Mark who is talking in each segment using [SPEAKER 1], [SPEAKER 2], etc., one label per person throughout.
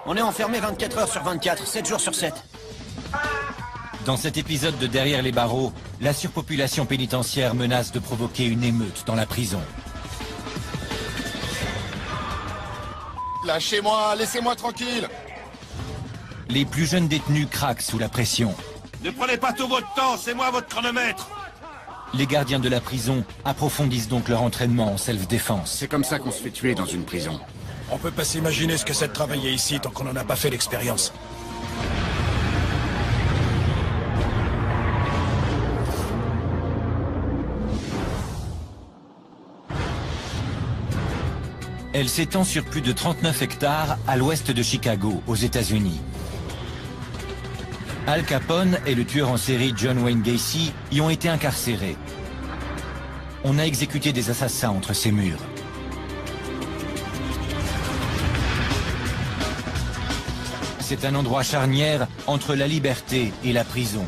[SPEAKER 1] On est enfermé 24 heures sur 24, 7 jours sur 7.
[SPEAKER 2] Dans cet épisode de Derrière les barreaux, la surpopulation pénitentiaire menace de provoquer une émeute dans la prison.
[SPEAKER 3] Lâchez-moi, laissez-moi tranquille.
[SPEAKER 2] Les plus jeunes détenus craquent sous la pression.
[SPEAKER 4] Ne prenez pas tout votre temps, c'est moi votre chronomètre.
[SPEAKER 2] Les gardiens de la prison approfondissent donc leur entraînement en self-défense.
[SPEAKER 5] C'est comme ça qu'on se fait tuer dans une prison.
[SPEAKER 6] On peut pas s'imaginer ce que c'est de travailler ici tant qu'on n'en a pas fait l'expérience.
[SPEAKER 2] Elle s'étend sur plus de 39 hectares à l'ouest de Chicago, aux États-Unis. Al Capone et le tueur en série John Wayne Gacy y ont été incarcérés. On a exécuté des assassins entre ces murs. C'est un endroit charnière entre la liberté et la prison.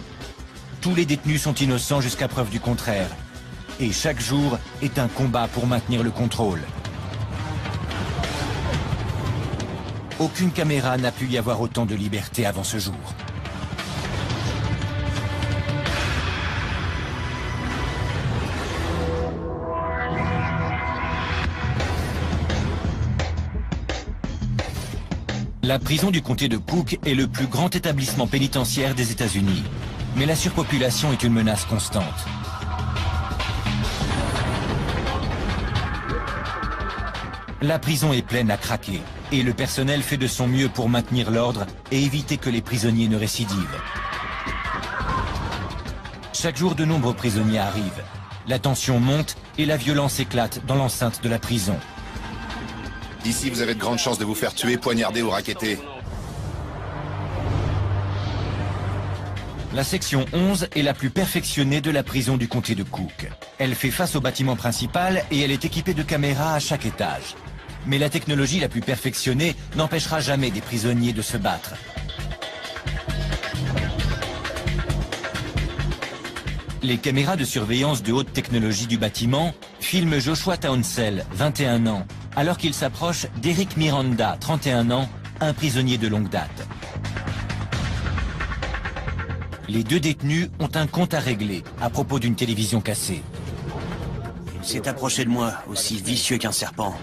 [SPEAKER 2] Tous les détenus sont innocents jusqu'à preuve du contraire. Et chaque jour est un combat pour maintenir le contrôle. Aucune caméra n'a pu y avoir autant de liberté avant ce jour. La prison du comté de Cook est le plus grand établissement pénitentiaire des États-Unis. Mais la surpopulation est une menace constante. La prison est pleine à craquer. Et le personnel fait de son mieux pour maintenir l'ordre et éviter que les prisonniers ne récidivent. Chaque jour, de nombreux prisonniers arrivent. La tension monte et la violence éclate dans l'enceinte de la prison.
[SPEAKER 3] Ici, vous avez de grandes chances de vous faire tuer, poignarder ou racketter.
[SPEAKER 2] La section 11 est la plus perfectionnée de la prison du comté de Cook. Elle fait face au bâtiment principal et elle est équipée de caméras à chaque étage. Mais la technologie la plus perfectionnée n'empêchera jamais des prisonniers de se battre. Les caméras de surveillance de haute technologie du bâtiment filment Joshua Townsell, 21 ans, alors qu'il s'approche d'Eric Miranda, 31 ans, un prisonnier de longue date. Les deux détenus ont un compte à régler à propos d'une télévision cassée.
[SPEAKER 1] Il s'est approché de moi, aussi vicieux qu'un serpent.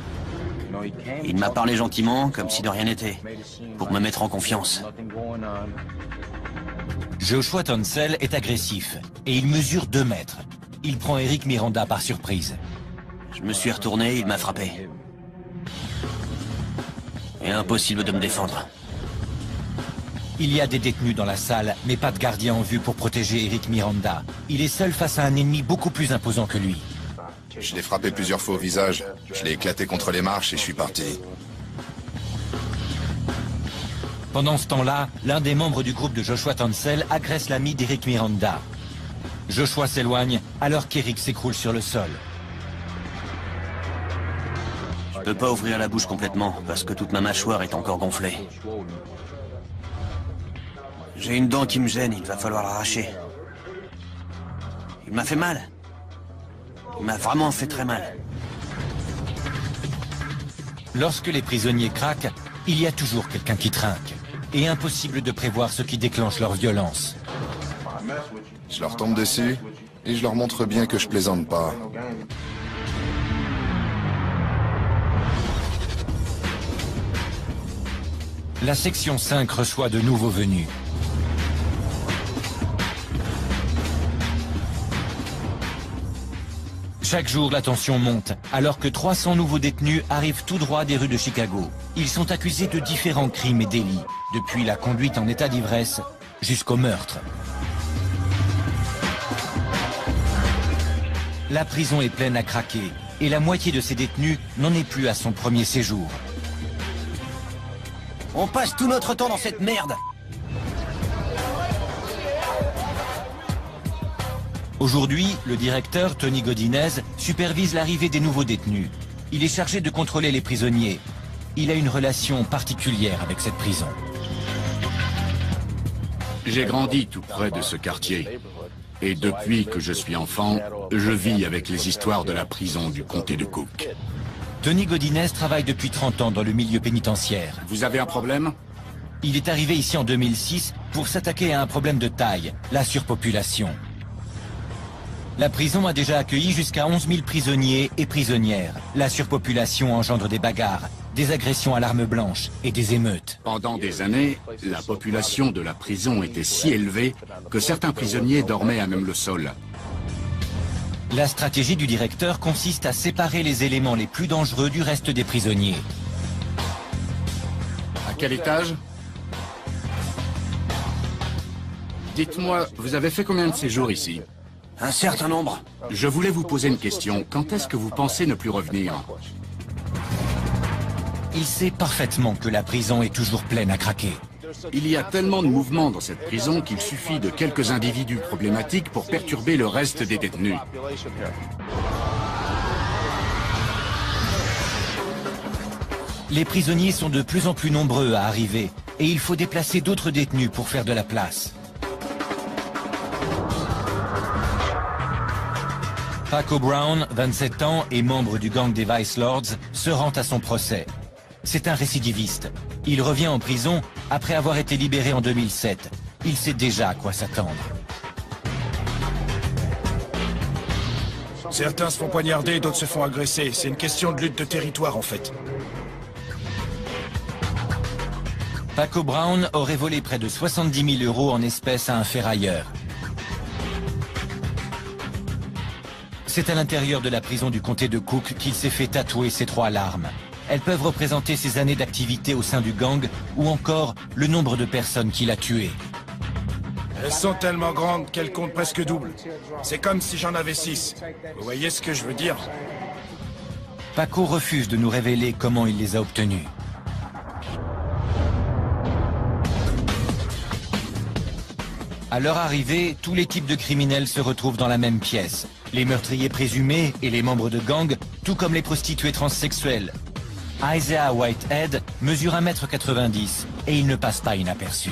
[SPEAKER 1] Il m'a parlé gentiment, comme si de rien n'était, pour me mettre en confiance.
[SPEAKER 2] Joshua Townsell est agressif et il mesure 2 mètres. Il prend Eric Miranda par surprise.
[SPEAKER 1] Je me suis retourné, il m'a frappé. Et impossible de me défendre.
[SPEAKER 2] Il y a des détenus dans la salle, mais pas de gardien en vue pour protéger Eric Miranda. Il est seul face à un ennemi beaucoup plus imposant que lui.
[SPEAKER 3] Je l'ai frappé plusieurs fois au visage. Je l'ai éclaté contre les marches et je suis parti.
[SPEAKER 2] Pendant ce temps-là, l'un des membres du groupe de Joshua Townsell agresse l'ami d'Eric Miranda. Joshua s'éloigne alors qu'Eric s'écroule sur le sol.
[SPEAKER 1] Je peux pas ouvrir la bouche complètement, parce que toute ma mâchoire est encore gonflée. J'ai une dent qui me gêne, il va falloir l'arracher. Il m'a fait mal. Il m'a vraiment fait très mal.
[SPEAKER 2] Lorsque les prisonniers craquent, il y a toujours quelqu'un qui trinque. Et impossible de prévoir ce qui déclenche leur violence.
[SPEAKER 3] Je leur tombe dessus et je leur montre bien que je plaisante pas.
[SPEAKER 2] La section 5 reçoit de nouveaux venus. Chaque jour, la tension monte, alors que 300 nouveaux détenus arrivent tout droit des rues de Chicago. Ils sont accusés de différents crimes et délits, depuis la conduite en état d'ivresse jusqu'au meurtre. La prison est pleine à craquer, et la moitié de ces détenus n'en est plus à son premier séjour.
[SPEAKER 1] On passe tout notre temps dans cette merde.
[SPEAKER 2] Aujourd'hui, le directeur, Tony Godinez, supervise l'arrivée des nouveaux détenus. Il est chargé de contrôler les prisonniers. Il a une relation particulière avec cette prison.
[SPEAKER 5] J'ai grandi tout près de ce quartier. Et depuis que je suis enfant, je vis avec les histoires de la prison du comté de Cook.
[SPEAKER 2] Tony Godinez travaille depuis 30 ans dans le milieu pénitentiaire.
[SPEAKER 5] Vous avez un problème?
[SPEAKER 2] Il est arrivé ici en 2006 pour s'attaquer à un problème de taille, la surpopulation. La prison a déjà accueilli jusqu'à 11 000 prisonniers et prisonnières. La surpopulation engendre des bagarres, des agressions à l'arme blanche et des émeutes.
[SPEAKER 5] Pendant des années, la population de la prison était si élevée que certains prisonniers dormaient à même le sol.
[SPEAKER 2] La stratégie du directeur consiste à séparer les éléments les plus dangereux du reste des prisonniers.
[SPEAKER 5] À quel étage? Dites-moi, vous avez fait combien de séjours ici?
[SPEAKER 1] Un certain nombre.
[SPEAKER 5] Je voulais vous poser une question. Quand est-ce que vous pensez ne plus revenir?
[SPEAKER 2] Il sait parfaitement que la prison est toujours pleine à craquer.
[SPEAKER 5] Il y a tellement de mouvements dans cette prison qu'il suffit de quelques individus problématiques pour perturber le reste des détenus.
[SPEAKER 2] Les prisonniers sont de plus en plus nombreux à arriver et il faut déplacer d'autres détenus pour faire de la place. Paco Brown, 27 ans et membre du gang des Vice Lords, se rend à son procès. C'est un récidiviste. Il revient en prison après avoir été libéré en 2007. Il sait déjà à quoi s'attendre.
[SPEAKER 6] Certains se font poignarder, d'autres se font agresser. C'est une question de lutte de territoire, en fait.
[SPEAKER 2] Paco Brown aurait volé près de 70 000 € en espèces à un ferrailleur. C'est à l'intérieur de la prison du comté de Cook qu'il s'est fait tatouer ces 3 larmes. Elles peuvent représenter ses années d'activité au sein du gang ou encore le nombre de personnes qu'il a tuées.
[SPEAKER 6] Elles sont tellement grandes qu'elles comptent presque double. C'est comme si j'en avais 6. Vous voyez ce que je veux dire?
[SPEAKER 2] Paco refuse de nous révéler comment il les a obtenues. À leur arrivée, tous les types de criminels se retrouvent dans la même pièce. Les meurtriers présumés et les membres de gang, tout comme les prostituées transsexuelles. Isaiah Whitehead mesure 1,90 m et il ne passe pas inaperçu.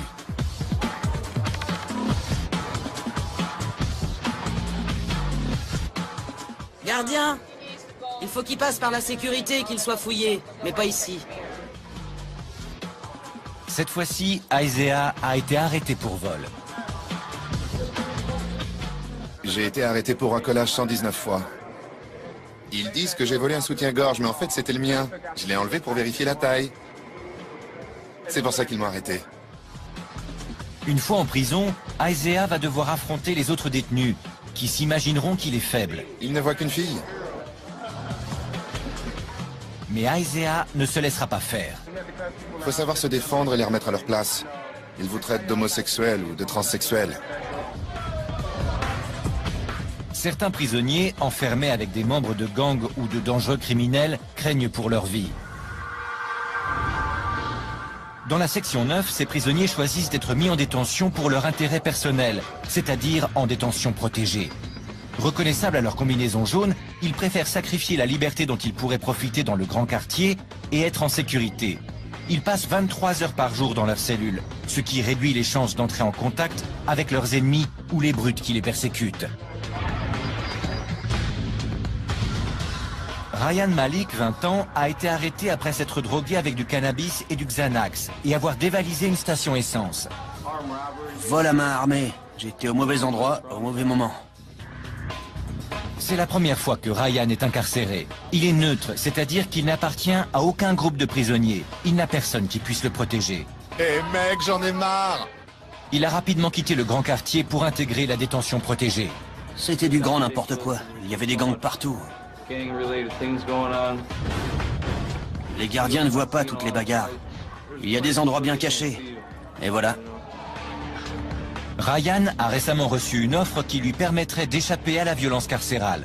[SPEAKER 7] Gardien! Il faut qu'il passe par la sécurité et qu'il soit fouillé, mais pas ici.
[SPEAKER 2] Cette fois-ci, Isaiah a été arrêté pour vol.
[SPEAKER 3] J'ai été arrêté pour racolage 119 fois. Ils disent que j'ai volé un soutien-gorge, mais en fait c'était le mien. Je l'ai enlevé pour vérifier la taille. C'est pour ça qu'ils m'ont arrêté.
[SPEAKER 2] Une fois en prison, Isaiah va devoir affronter les autres détenus, qui s'imagineront qu'il est faible.
[SPEAKER 3] Il ne voit qu'une fille.
[SPEAKER 2] Mais Isaiah ne se laissera pas faire.
[SPEAKER 3] Faut savoir se défendre et les remettre à leur place. Ils vous traitent d'homosexuels ou de transsexuels.
[SPEAKER 2] Certains prisonniers, enfermés avec des membres de gangs ou de dangereux criminels, craignent pour leur vie. Dans la section 9, ces prisonniers choisissent d'être mis en détention pour leur intérêt personnel, c'est-à-dire en détention protégée. Reconnaissables à leur combinaison jaune, ils préfèrent sacrifier la liberté dont ils pourraient profiter dans le grand quartier et être en sécurité. Ils passent 23 heures par jour dans leur cellule, ce qui réduit les chances d'entrer en contact avec leurs ennemis ou les brutes qui les persécutent. Ryan Malik, 20 ans, a été arrêté après s'être drogué avec du cannabis et du Xanax et avoir dévalisé une station essence.
[SPEAKER 1] Vol à main armée. J'étais au mauvais endroit, au mauvais moment.
[SPEAKER 2] C'est la première fois que Ryan est incarcéré. Il est neutre, c'est-à-dire qu'il n'appartient à aucun groupe de prisonniers. Il n'a personne qui puisse le protéger.
[SPEAKER 3] Eh mec, j'en ai marre!
[SPEAKER 2] Il a rapidement quitté le grand quartier pour intégrer la détention protégée.
[SPEAKER 1] C'était du grand n'importe quoi. Il y avait des gangs partout. Les gardiens ne voient pas toutes les bagarres. Il y a des endroits bien cachés. Et voilà.
[SPEAKER 2] Ryan a récemment reçu une offre qui lui permettrait d'échapper à la violence carcérale.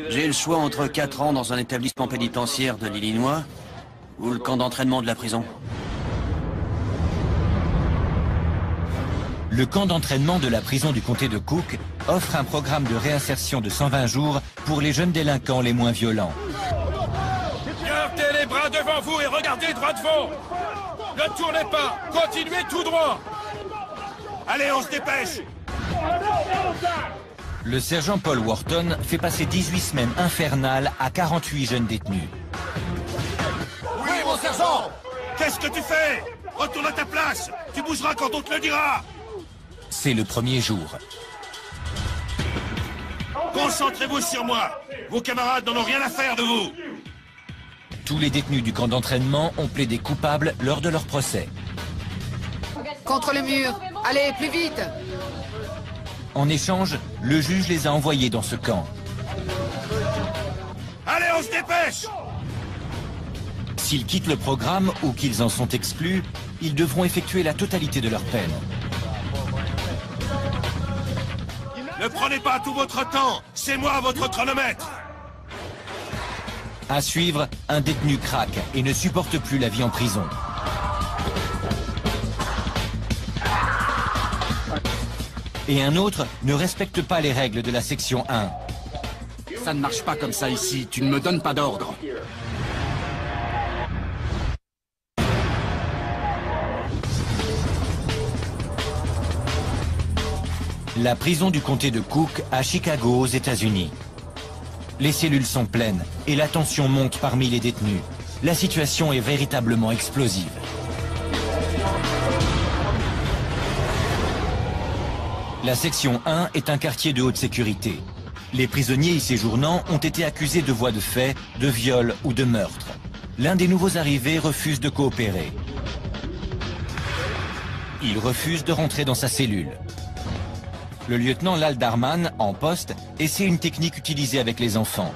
[SPEAKER 1] J'ai le choix entre 4 ans dans un établissement pénitentiaire de l'Illinois ou le camp d'entraînement de la prison.
[SPEAKER 2] Le camp d'entraînement de la prison du comté de Cook offre un programme de réinsertion de 120 jours pour les jeunes délinquants les moins violents.
[SPEAKER 6] Gardez les bras devant vous et regardez droit devant. Ne tournez pas, continuez tout droit.
[SPEAKER 4] Allez, on se dépêche!
[SPEAKER 2] Le sergent Paul Wharton fait passer 18 semaines infernales à 48 jeunes détenus.
[SPEAKER 4] Oui, mon sergent! Qu'est-ce que tu fais? Retourne à ta place! Tu bougeras quand on te le dira!
[SPEAKER 2] C'est le premier jour.
[SPEAKER 4] Concentrez-vous sur moi! Vos camarades n'en ont rien à faire de vous!
[SPEAKER 2] Tous les détenus du camp d'entraînement ont plaidé coupables lors de leur procès.
[SPEAKER 8] Contre le mur! Allez, plus vite!
[SPEAKER 2] En échange, le juge les a envoyés dans ce camp.
[SPEAKER 4] Allez, on se dépêche!
[SPEAKER 2] S'ils quittent le programme ou qu'ils en sont exclus, ils devront effectuer la totalité de leur peine.
[SPEAKER 4] Ne prenez pas tout votre temps! C'est moi votre chronomètre!
[SPEAKER 2] À suivre, un détenu craque et ne supporte plus la vie en prison. Et un autre ne respecte pas les règles de la section 1.
[SPEAKER 5] Ça ne marche pas comme ça ici, tu ne me donnes pas d'ordre.
[SPEAKER 2] La prison du comté de Cook à Chicago aux États-Unis. Les cellules sont pleines et la tension monte parmi les détenus. La situation est véritablement explosive. La section 1 est un quartier de haute sécurité. Les prisonniers y séjournant ont été accusés de voies de fait, de viol ou de meurtre. L'un des nouveaux arrivés refuse de coopérer. Il refuse de rentrer dans sa cellule. Le lieutenant Lal Darman, en poste, essaie une technique utilisée avec les enfants.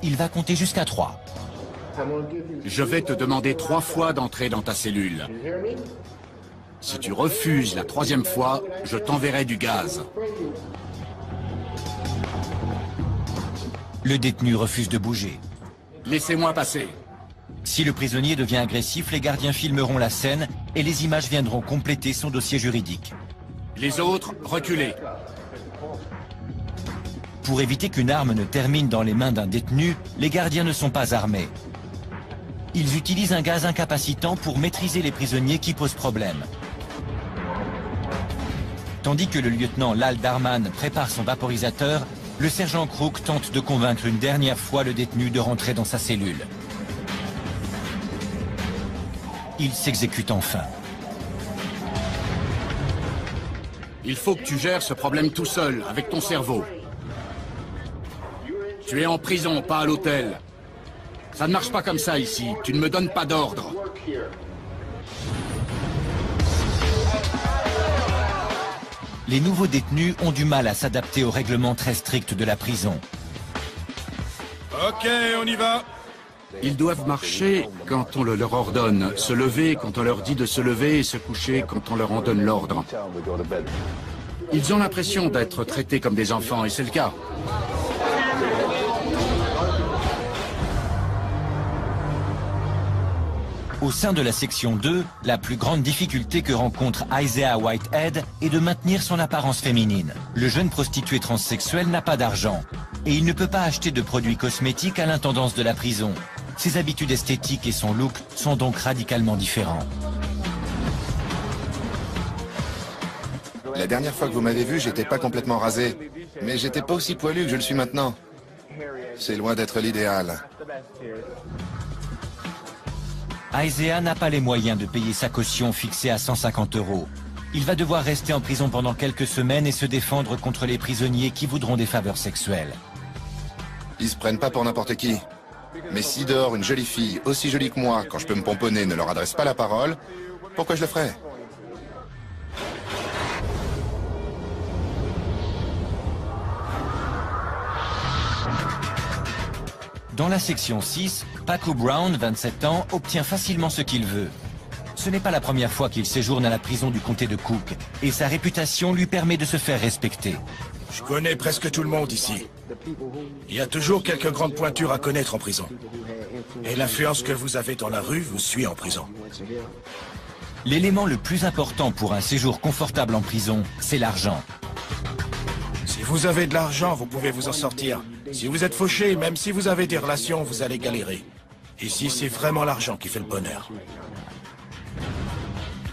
[SPEAKER 2] Il va compter jusqu'à 3.
[SPEAKER 5] Je vais te demander 3 fois d'entrer dans ta cellule. Si tu refuses la 3e fois, je t'enverrai du gaz.
[SPEAKER 2] Le détenu refuse de bouger.
[SPEAKER 5] Laissez-moi passer.
[SPEAKER 2] Si le prisonnier devient agressif, les gardiens filmeront la scène et les images viendront compléter son dossier juridique.
[SPEAKER 5] Les autres, reculez.
[SPEAKER 2] Pour éviter qu'une arme ne termine dans les mains d'un détenu, les gardiens ne sont pas armés. Ils utilisent un gaz incapacitant pour maîtriser les prisonniers qui posent problème. Tandis que le lieutenant Lal Darman prépare son vaporisateur, le sergent Crook tente de convaincre une dernière fois le détenu de rentrer dans sa cellule. Il s'exécute enfin.
[SPEAKER 5] Il faut que tu gères ce problème tout seul, avec ton cerveau. Tu es en prison, pas à l'hôtel. Ça ne marche pas comme ça ici, tu ne me donnes pas d'ordre.
[SPEAKER 2] Les nouveaux détenus ont du mal à s'adapter aux règlements très stricts de la prison.
[SPEAKER 6] Ok, on y va.
[SPEAKER 5] Ils doivent marcher quand on le leur ordonne, se lever quand on leur dit de se lever et se coucher quand on leur en donne l'ordre. Ils ont l'impression d'être traités comme des enfants et c'est le cas.
[SPEAKER 2] Au sein de la section 2, la plus grande difficulté que rencontre Isaiah Whitehead est de maintenir son apparence féminine. Le jeune prostitué transsexuel n'a pas d'argent et il ne peut pas acheter de produits cosmétiques à l'intendance de la prison. Ses habitudes esthétiques et son look sont donc radicalement différents.
[SPEAKER 3] La dernière fois que vous m'avez vu, j'étais pas complètement rasé. Mais j'étais pas aussi poilu que je le suis maintenant. C'est loin d'être l'idéal.
[SPEAKER 2] Isaiah n'a pas les moyens de payer sa caution fixée à 150 €. Il va devoir rester en prison pendant quelques semaines et se défendre contre les prisonniers qui voudront des faveurs sexuelles.
[SPEAKER 3] Ils se prennent pas pour n'importe qui. Mais si dehors une jolie fille, aussi jolie que moi, quand je peux me pomponner, ne leur adresse pas la parole, pourquoi je le ferais?
[SPEAKER 2] Dans la section 6, Paco Brown, 27 ans, obtient facilement ce qu'il veut. Ce n'est pas la première fois qu'il séjourne à la prison du comté de Cook, et sa réputation lui permet de se faire respecter.
[SPEAKER 6] Je connais presque tout le monde ici. Il y a toujours quelques grandes pointures à connaître en prison. Et l'influence que vous avez dans la rue vous suit en prison.
[SPEAKER 2] L'élément le plus important pour un séjour confortable en prison, c'est l'argent.
[SPEAKER 6] Si vous avez de l'argent, vous pouvez vous en sortir. Si vous êtes fauché, même si vous avez des relations, vous allez galérer. Ici, c'est vraiment l'argent qui fait le bonheur.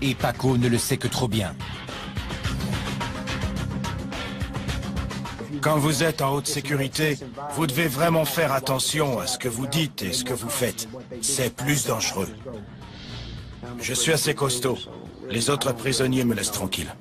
[SPEAKER 2] Et Paco ne le sait que trop bien.
[SPEAKER 6] Quand vous êtes en haute sécurité, vous devez vraiment faire attention à ce que vous dites et ce que vous faites. C'est plus dangereux. Je suis assez costaud. Les autres prisonniers me laissent tranquille.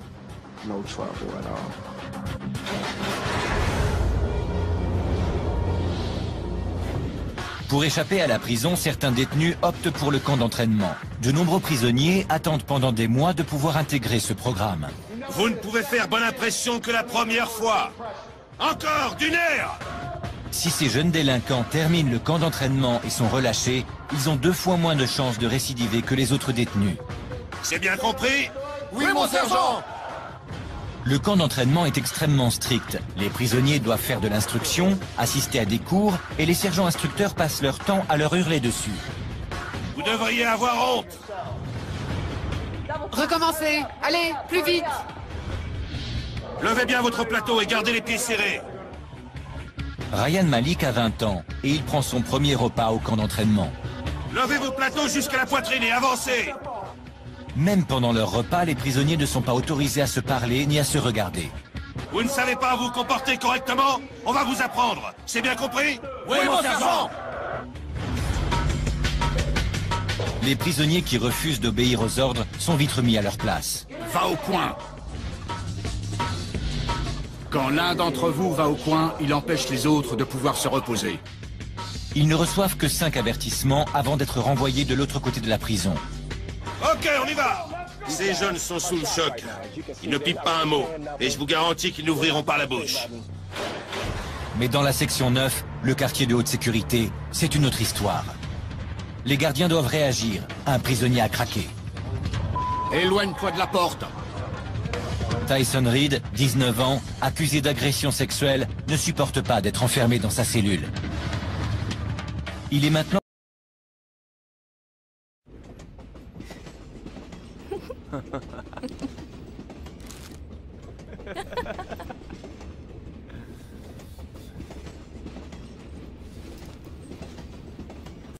[SPEAKER 2] Pour échapper à la prison, certains détenus optent pour le camp d'entraînement. De nombreux prisonniers attendent pendant des mois de pouvoir intégrer ce programme.
[SPEAKER 4] Vous ne pouvez faire bonne impression que la première fois. Encore, du nerf!
[SPEAKER 2] Si ces jeunes délinquants terminent le camp d'entraînement et sont relâchés, ils ont 2 fois moins de chances de récidiver que les autres détenus.
[SPEAKER 4] C'est bien compris?
[SPEAKER 9] Oui, mon sergent!
[SPEAKER 2] Le camp d'entraînement est extrêmement strict. Les prisonniers doivent faire de l'instruction, assister à des cours, et les sergents instructeurs passent leur temps à leur hurler dessus.
[SPEAKER 4] Vous devriez avoir honte!
[SPEAKER 8] Recommencez. Allez, plus vite.
[SPEAKER 4] Levez bien votre plateau et gardez les pieds serrés.
[SPEAKER 2] Ryan Malik a 20 ans, et il prend son premier repas au camp d'entraînement.
[SPEAKER 4] Levez vos plateaux jusqu'à la poitrine et avancez!
[SPEAKER 2] Même pendant leur repas, les prisonniers ne sont pas autorisés à se parler ni à se regarder.
[SPEAKER 4] Vous ne savez pas vous comporter correctement? On va vous apprendre. C'est bien compris?
[SPEAKER 9] Oui, mon sergent!
[SPEAKER 2] Les prisonniers qui refusent d'obéir aux ordres sont vite remis à leur place.
[SPEAKER 5] Va au coin! Quand l'un d'entre vous va au coin, il empêche les autres de pouvoir se reposer.
[SPEAKER 2] Ils ne reçoivent que 5 avertissements avant d'être renvoyés de l'autre côté de la prison.
[SPEAKER 4] Ok, on y va! Ces jeunes sont sous le choc. Ils ne pipent pas un mot. Et je vous garantis qu'ils n'ouvriront pas la bouche.
[SPEAKER 2] Mais dans la section 9, le quartier de haute sécurité, c'est une autre histoire. Les gardiens doivent réagir. Un prisonnier a craqué.
[SPEAKER 5] Éloigne-toi de la porte!
[SPEAKER 2] Tyson Reed, 19 ans, accusé d'agression sexuelle, ne supporte pas d'être enfermé dans sa cellule. Il est maintenant...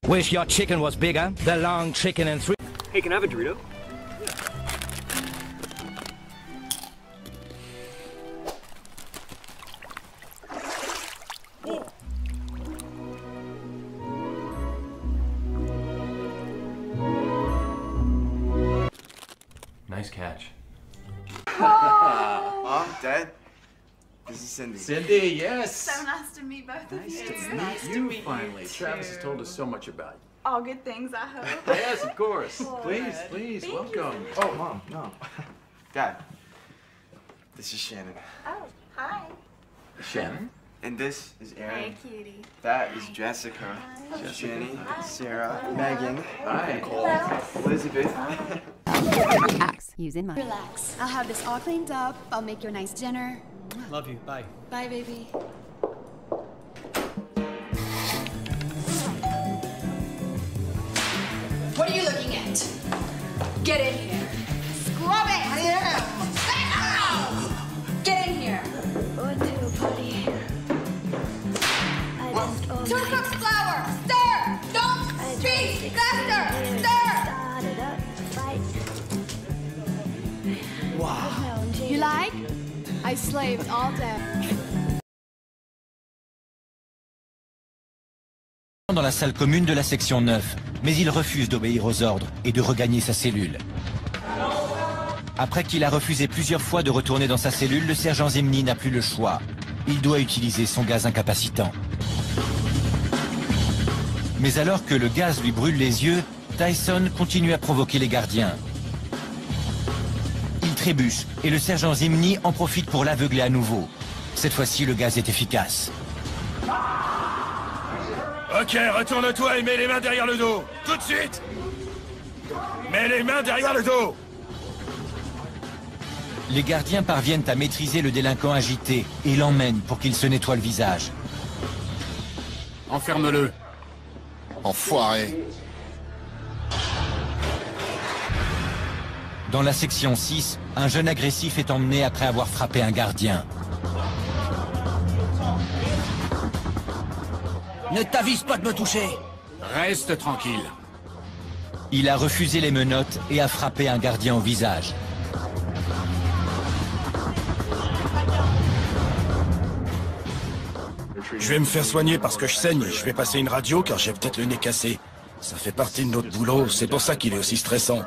[SPEAKER 10] Wish your chicken was bigger. The long chicken and 3.
[SPEAKER 11] Hey, can I have a Dorito?
[SPEAKER 12] Nice catch.
[SPEAKER 13] Mom, Dad, this is Cindy.
[SPEAKER 12] Cindy, yes.
[SPEAKER 14] So nice to meet both of you.
[SPEAKER 12] It's nice to meet you finally. Travis has told us so much about you.
[SPEAKER 14] All good things, I hope.
[SPEAKER 12] Yes, of course.
[SPEAKER 14] Good.
[SPEAKER 12] Please,
[SPEAKER 14] Thank
[SPEAKER 12] welcome.
[SPEAKER 14] you.
[SPEAKER 13] Oh, Mom, no. Dad, this is Shannon.
[SPEAKER 14] Oh, hi.
[SPEAKER 12] Shannon?
[SPEAKER 13] And this is Aaron.
[SPEAKER 14] Hey, cutie.
[SPEAKER 13] That is Jessica. Jenny, Sarah, Megan,
[SPEAKER 12] Hi.
[SPEAKER 13] Nicole, Elizabeth.
[SPEAKER 15] Relax. Using mine.
[SPEAKER 14] Relax. I'll have this all cleaned up. I'll make you a nice dinner.
[SPEAKER 11] Love you. Bye.
[SPEAKER 14] Bye, baby. What are you looking at? Get in here. Scrub it! I am. Get in here. Two cups flour. Stir. Don't speak. Faster. Stir.
[SPEAKER 12] Wow.
[SPEAKER 14] You like? I slaved all day.
[SPEAKER 2] Dans la salle commune de la section 9, mais il refuse d'obéir aux ordres et de regagner sa cellule. Après qu'il a refusé plusieurs fois de retourner dans sa cellule, le sergent Zimny n'a plus le choix. Il doit utiliser son gaz incapacitant. Mais alors que le gaz lui brûle les yeux, Tyson continue à provoquer les gardiens. Il trébuche et le sergent Zimny en profite pour l'aveugler à nouveau. Cette fois-ci, le gaz est efficace.
[SPEAKER 6] Ok, retourne-toi et mets les mains derrière le dos. Tout de suite! Mets les mains derrière le dos!
[SPEAKER 2] Les gardiens parviennent à maîtriser le délinquant agité et l'emmènent pour qu'il se nettoie le visage.
[SPEAKER 5] Enferme-le.
[SPEAKER 3] Enfoiré.
[SPEAKER 2] Dans la section 6, un jeune agressif est emmené après avoir frappé un gardien.
[SPEAKER 7] Ne t'avise pas de me toucher.
[SPEAKER 5] Reste tranquille.
[SPEAKER 2] Il a refusé les menottes et a frappé un gardien au visage.
[SPEAKER 6] Je vais me faire soigner parce que je saigne et je vais passer une radio car j'ai peut-être le nez cassé. Ça fait partie de notre boulot, c'est pour ça qu'il est aussi stressant.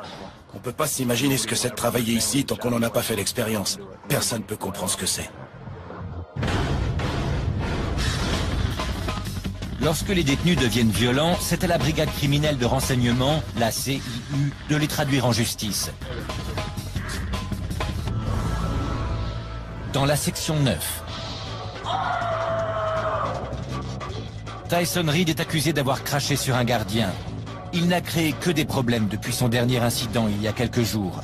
[SPEAKER 6] On peut pas s'imaginer ce que c'est de travailler ici tant qu'on n'en a pas fait l'expérience. Personne peut comprendre ce que c'est.
[SPEAKER 2] Lorsque les détenus deviennent violents, c'est à la brigade criminelle de renseignement, la CIU, de les traduire en justice. Dans la section 9. Tyson Reed est accusé d'avoir craché sur un gardien. Il n'a créé que des problèmes depuis son dernier incident il y a quelques jours.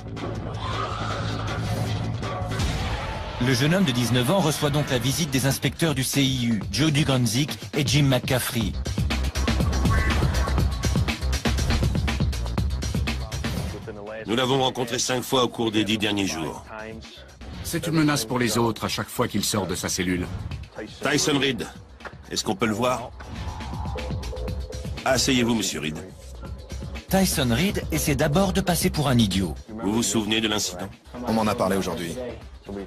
[SPEAKER 2] Le jeune homme de 19 ans reçoit donc la visite des inspecteurs du CIU, Joe Duganzik et Jim McCaffrey.
[SPEAKER 4] Nous l'avons rencontré 5 fois au cours des 10 derniers jours.
[SPEAKER 5] C'est une menace pour les autres à chaque fois qu'il sort de sa cellule.
[SPEAKER 4] Tyson Reed, est-ce qu'on peut le voir? Asseyez-vous, monsieur Reed.
[SPEAKER 2] Tyson Reed essaie d'abord de passer pour un idiot.
[SPEAKER 4] Vous vous souvenez de l'incident?
[SPEAKER 3] On m'en a parlé aujourd'hui.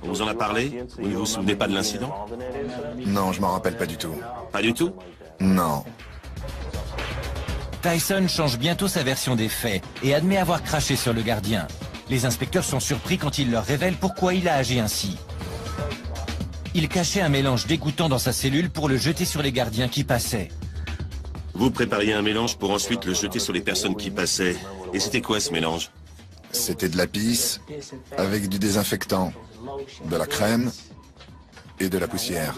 [SPEAKER 4] On vous en a parlé? Vous ne vous souvenez pas de l'incident?
[SPEAKER 3] Non, je m'en rappelle pas du tout.
[SPEAKER 4] Pas du tout?
[SPEAKER 3] Non.
[SPEAKER 2] Tyson change bientôt sa version des faits et admet avoir craché sur le gardien. Les inspecteurs sont surpris quand il leur révèle pourquoi il a agi ainsi. Il cachait un mélange dégoûtant dans sa cellule pour le jeter sur les gardiens qui passaient.
[SPEAKER 4] Vous prépariez un mélange pour ensuite le jeter sur les personnes qui passaient. Et c'était quoi ce mélange?
[SPEAKER 3] C'était de la pisse avec du désinfectant, de la crème et de la poussière.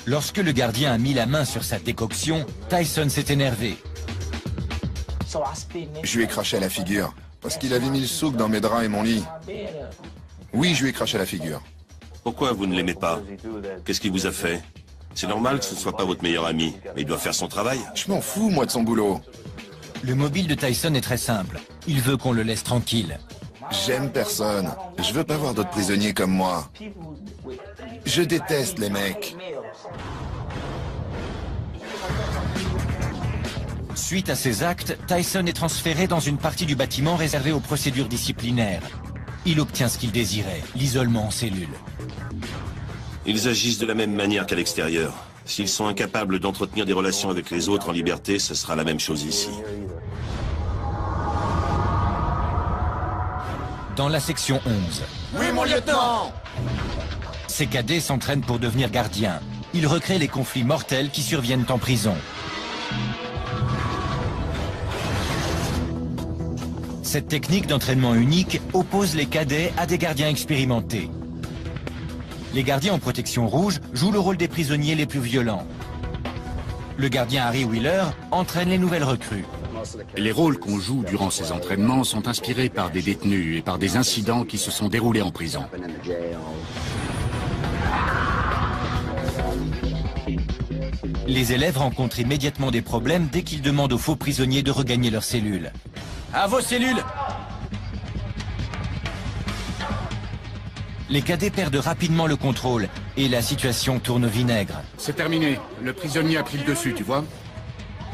[SPEAKER 2] Lorsque le gardien a mis la main sur sa décoction, Tyson s'est énervé.
[SPEAKER 3] Je lui ai craché à la figure, parce qu'il avait mis le souk dans mes draps et mon lit. Oui, je lui ai craché à la figure.
[SPEAKER 4] Pourquoi vous ne l'aimez pas? Qu'est-ce qu'il vous a fait? C'est normal que ce ne soit pas votre meilleur ami, mais il doit faire son travail.
[SPEAKER 3] Je m'en fous, moi, de son boulot.
[SPEAKER 2] Le mobile de Tyson est très simple. Il veut qu'on le laisse tranquille.
[SPEAKER 3] J'aime personne. Je veux pas voir d'autres prisonniers comme moi. Je déteste les mecs.
[SPEAKER 2] Suite à ces actes, Tyson est transféré dans une partie du bâtiment réservée aux procédures disciplinaires. Il obtient ce qu'il désirait, l'isolement en cellule.
[SPEAKER 4] Ils agissent de la même manière qu'à l'extérieur. S'ils sont incapables d'entretenir des relations avec les autres en liberté, ce sera la même chose ici.
[SPEAKER 2] Dans la section 11.
[SPEAKER 9] Oui, mon lieutenant!
[SPEAKER 2] Ces cadets s'entraînent pour devenir gardiens. Ils recréent les conflits mortels qui surviennent en prison. Cette technique d'entraînement unique oppose les cadets à des gardiens expérimentés. Les gardiens en protection rouge jouent le rôle des prisonniers les plus violents. Le gardien Harry Wheeler entraîne les nouvelles recrues.
[SPEAKER 5] Les rôles qu'on joue durant ces entraînements sont inspirés par des détenus et par des incidents qui se sont déroulés en prison.
[SPEAKER 2] Les élèves rencontrent immédiatement des problèmes dès qu'ils demandent aux faux prisonniers de regagner leurs cellules.
[SPEAKER 9] À vos cellules!
[SPEAKER 2] Les cadets perdent rapidement le contrôle et la situation tourne au vinaigre.
[SPEAKER 5] C'est terminé. Le prisonnier a pris le dessus, tu vois?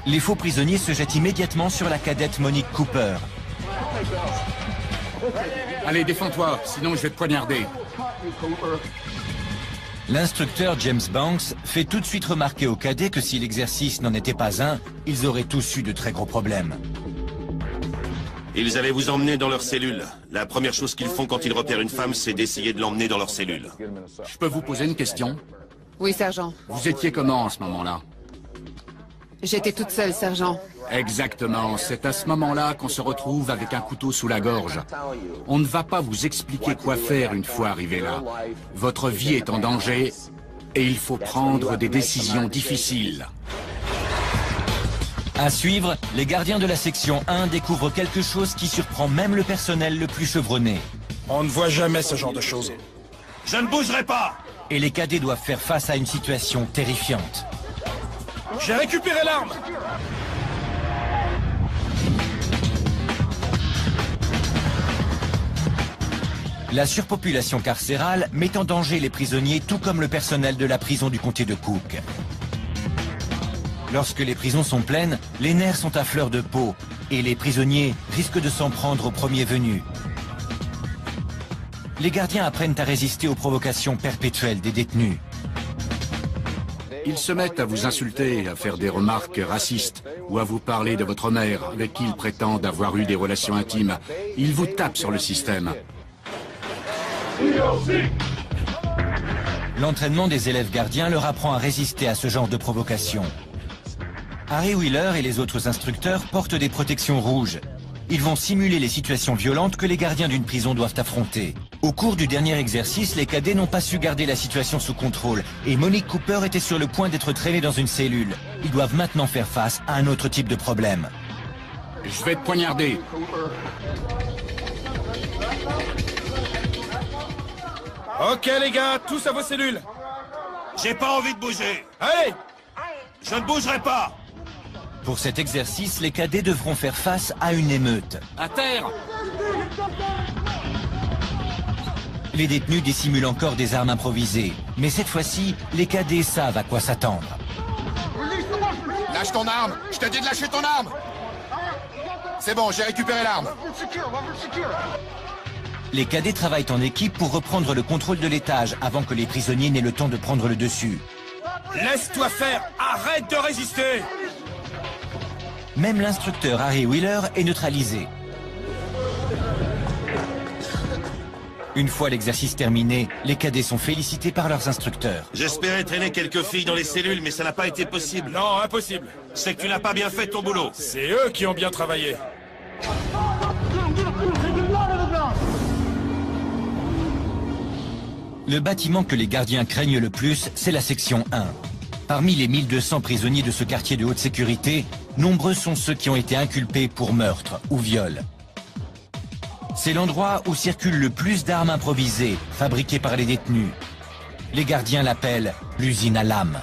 [SPEAKER 2] Les faux prisonniers se jettent immédiatement sur la cadette Monique Cooper.
[SPEAKER 5] Allez, défends-toi, sinon je vais te poignarder.
[SPEAKER 2] L'instructeur James Banks fait tout de suite remarquer aux cadets que si l'exercice n'en était pas un, ils auraient tous eu de très gros problèmes.
[SPEAKER 4] Ils allaient vous emmener dans leur cellule. La première chose qu'ils font quand ils repèrent une femme, c'est d'essayer de l'emmener dans leur cellule.
[SPEAKER 5] Je peux vous poser une question?
[SPEAKER 8] Oui, sergent.
[SPEAKER 5] Vous étiez comment à ce moment-là?
[SPEAKER 8] J'étais toute seule, sergent.
[SPEAKER 5] Exactement. C'est à ce moment-là qu'on se retrouve avec un couteau sous la gorge. On ne va pas vous expliquer quoi faire une fois arrivé là. Votre vie est en danger et il faut prendre des décisions difficiles.
[SPEAKER 2] À suivre, les gardiens de la section 1 découvrent quelque chose qui surprend même le personnel le plus chevronné.
[SPEAKER 6] On ne voit jamais ce genre de choses.
[SPEAKER 4] Je ne bougerai pas!
[SPEAKER 2] Et les cadets doivent faire face à une situation terrifiante.
[SPEAKER 6] J'ai récupéré l'arme!
[SPEAKER 2] La surpopulation carcérale met en danger les prisonniers tout comme le personnel de la prison du comté de Cook. Lorsque les prisons sont pleines, les nerfs sont à fleur de peau et les prisonniers risquent de s'en prendre au premier venu. Les gardiens apprennent à résister aux provocations perpétuelles des détenus.
[SPEAKER 5] Ils se mettent à vous insulter, à faire des remarques racistes, ou à vous parler de votre mère, avec qui ils prétendent avoir eu des relations intimes. Ils vous tapent sur le système.
[SPEAKER 2] L'entraînement des élèves gardiens leur apprend à résister à ce genre de provocation. Harry Wheeler et les autres instructeurs portent des protections rouges. Ils vont simuler les situations violentes que les gardiens d'une prison doivent affronter. Au cours du dernier exercice, les cadets n'ont pas su garder la situation sous contrôle et Monique Cooper était sur le point d'être traînée dans une cellule. Ils doivent maintenant faire face à un autre type de problème.
[SPEAKER 5] Je vais te poignarder.
[SPEAKER 6] Ok les gars, tous à vos cellules.
[SPEAKER 4] J'ai pas envie de bouger.
[SPEAKER 6] Allez!
[SPEAKER 4] Je ne bougerai pas.
[SPEAKER 2] Pour cet exercice, les cadets devront faire face à une émeute.
[SPEAKER 5] À terre!
[SPEAKER 2] Les détenus dissimulent encore des armes improvisées. Mais cette fois-ci, les cadets savent à quoi s'attendre.
[SPEAKER 3] Lâche ton arme! Je t'ai dit de lâcher ton arme! C'est bon, j'ai récupéré l'arme.
[SPEAKER 2] Les cadets travaillent en équipe pour reprendre le contrôle de l'étage avant que les prisonniers n'aient le temps de prendre le dessus.
[SPEAKER 6] Laisse-toi faire! Arrête de résister!
[SPEAKER 2] Même l'instructeur Harry Wheeler est neutralisé. Une fois l'exercice terminé, les cadets sont félicités par leurs instructeurs.
[SPEAKER 4] J'espérais traîner quelques filles dans les cellules, mais ça n'a pas été possible.
[SPEAKER 6] Non, impossible.
[SPEAKER 4] C'est que tu n'as pas bien fait ton boulot.
[SPEAKER 6] C'est eux qui ont bien travaillé.
[SPEAKER 2] Le bâtiment que les gardiens craignent le plus, c'est la section 1. Parmi les 1200 prisonniers de ce quartier de haute sécurité, nombreux sont ceux qui ont été inculpés pour meurtre ou viol. C'est l'endroit où circulent le plus d'armes improvisées, fabriquées par les détenus. Les gardiens l'appellent l'usine à lames.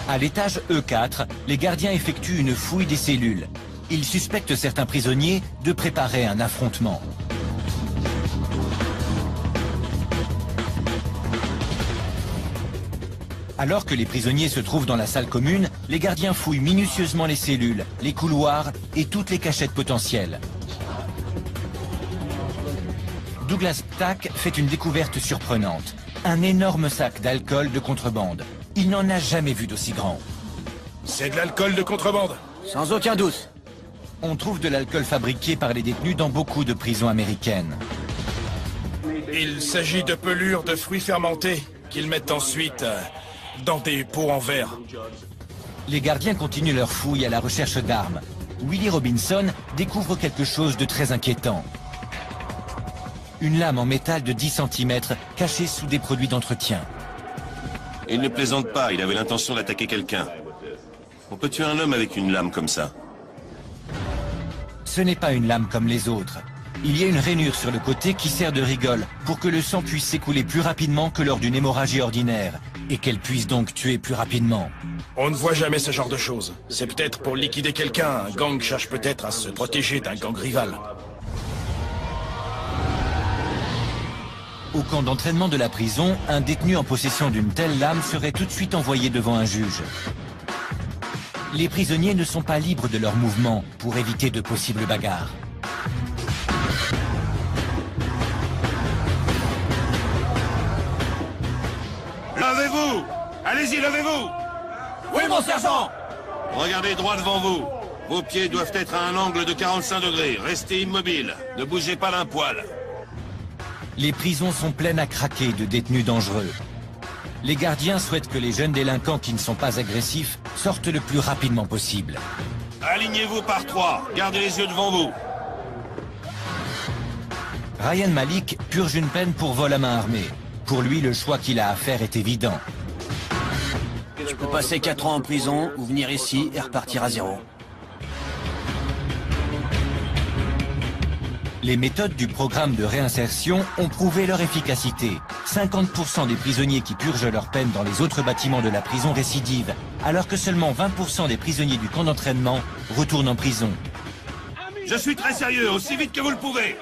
[SPEAKER 2] À l'étage E4, les gardiens effectuent une fouille des cellules. Ils suspectent certains prisonniers de préparer un affrontement. Alors que les prisonniers se trouvent dans la salle commune, les gardiens fouillent minutieusement les cellules, les couloirs et toutes les cachettes potentielles. Douglas Ptak fait une découverte surprenante. Un énorme sac d'alcool de contrebande. Il n'en a jamais vu d'aussi grand.
[SPEAKER 6] C'est de l'alcool de contrebande.
[SPEAKER 9] Sans aucun doute.
[SPEAKER 2] On trouve de l'alcool fabriqué par les détenus dans beaucoup de prisons américaines.
[SPEAKER 6] Il s'agit de pelures de fruits fermentés qu'ils mettent ensuite dans des pots en verre.
[SPEAKER 2] Les gardiens continuent leur fouille à la recherche d'armes. Willie Robinson découvre quelque chose de très inquiétant. Une lame en métal de 10 cm cachée sous des produits d'entretien.
[SPEAKER 4] Il ne plaisante pas, il avait l'intention d'attaquer quelqu'un. On peut tuer un homme avec une lame comme ça.
[SPEAKER 2] Ce n'est pas une lame comme les autres. Il y a une rainure sur le côté qui sert de rigole pour que le sang puisse s'écouler plus rapidement que lors d'une hémorragie ordinaire et qu'elle puisse donc tuer plus rapidement.
[SPEAKER 6] On ne voit jamais ce genre de choses. C'est peut-être pour liquider quelqu'un. Un gang cherche peut-être à se protéger d'un gang rival.
[SPEAKER 2] Au camp d'entraînement de la prison, un détenu en possession d'une telle lame serait tout de suite envoyé devant un juge. Les prisonniers ne sont pas libres de leurs mouvements pour éviter de possibles bagarres.
[SPEAKER 4] Levez-vous! Allez-y, levez-vous!
[SPEAKER 9] Oui, mon sergent!
[SPEAKER 4] Regardez droit devant vous. Vos pieds doivent être à un angle de 45 degrés. Restez immobile. Ne bougez pas d'un poil.
[SPEAKER 2] Les prisons sont pleines à craquer de détenus dangereux. Les gardiens souhaitent que les jeunes délinquants qui ne sont pas agressifs sortent le plus rapidement possible.
[SPEAKER 4] Alignez-vous par 3. Gardez les yeux devant vous.
[SPEAKER 2] Ryan Malik purge une peine pour vol à main armée. Pour lui, le choix qu'il a à faire est évident.
[SPEAKER 1] Je peux passer 4 ans en prison ou venir ici et repartir à zéro.
[SPEAKER 2] Les méthodes du programme de réinsertion ont prouvé leur efficacité. 50% des prisonniers qui purgent leur peine dans les autres bâtiments de la prison récidivent, alors que seulement 20% des prisonniers du camp d'entraînement retournent en prison.
[SPEAKER 4] Je suis très sérieux, aussi vite que vous le pouvez.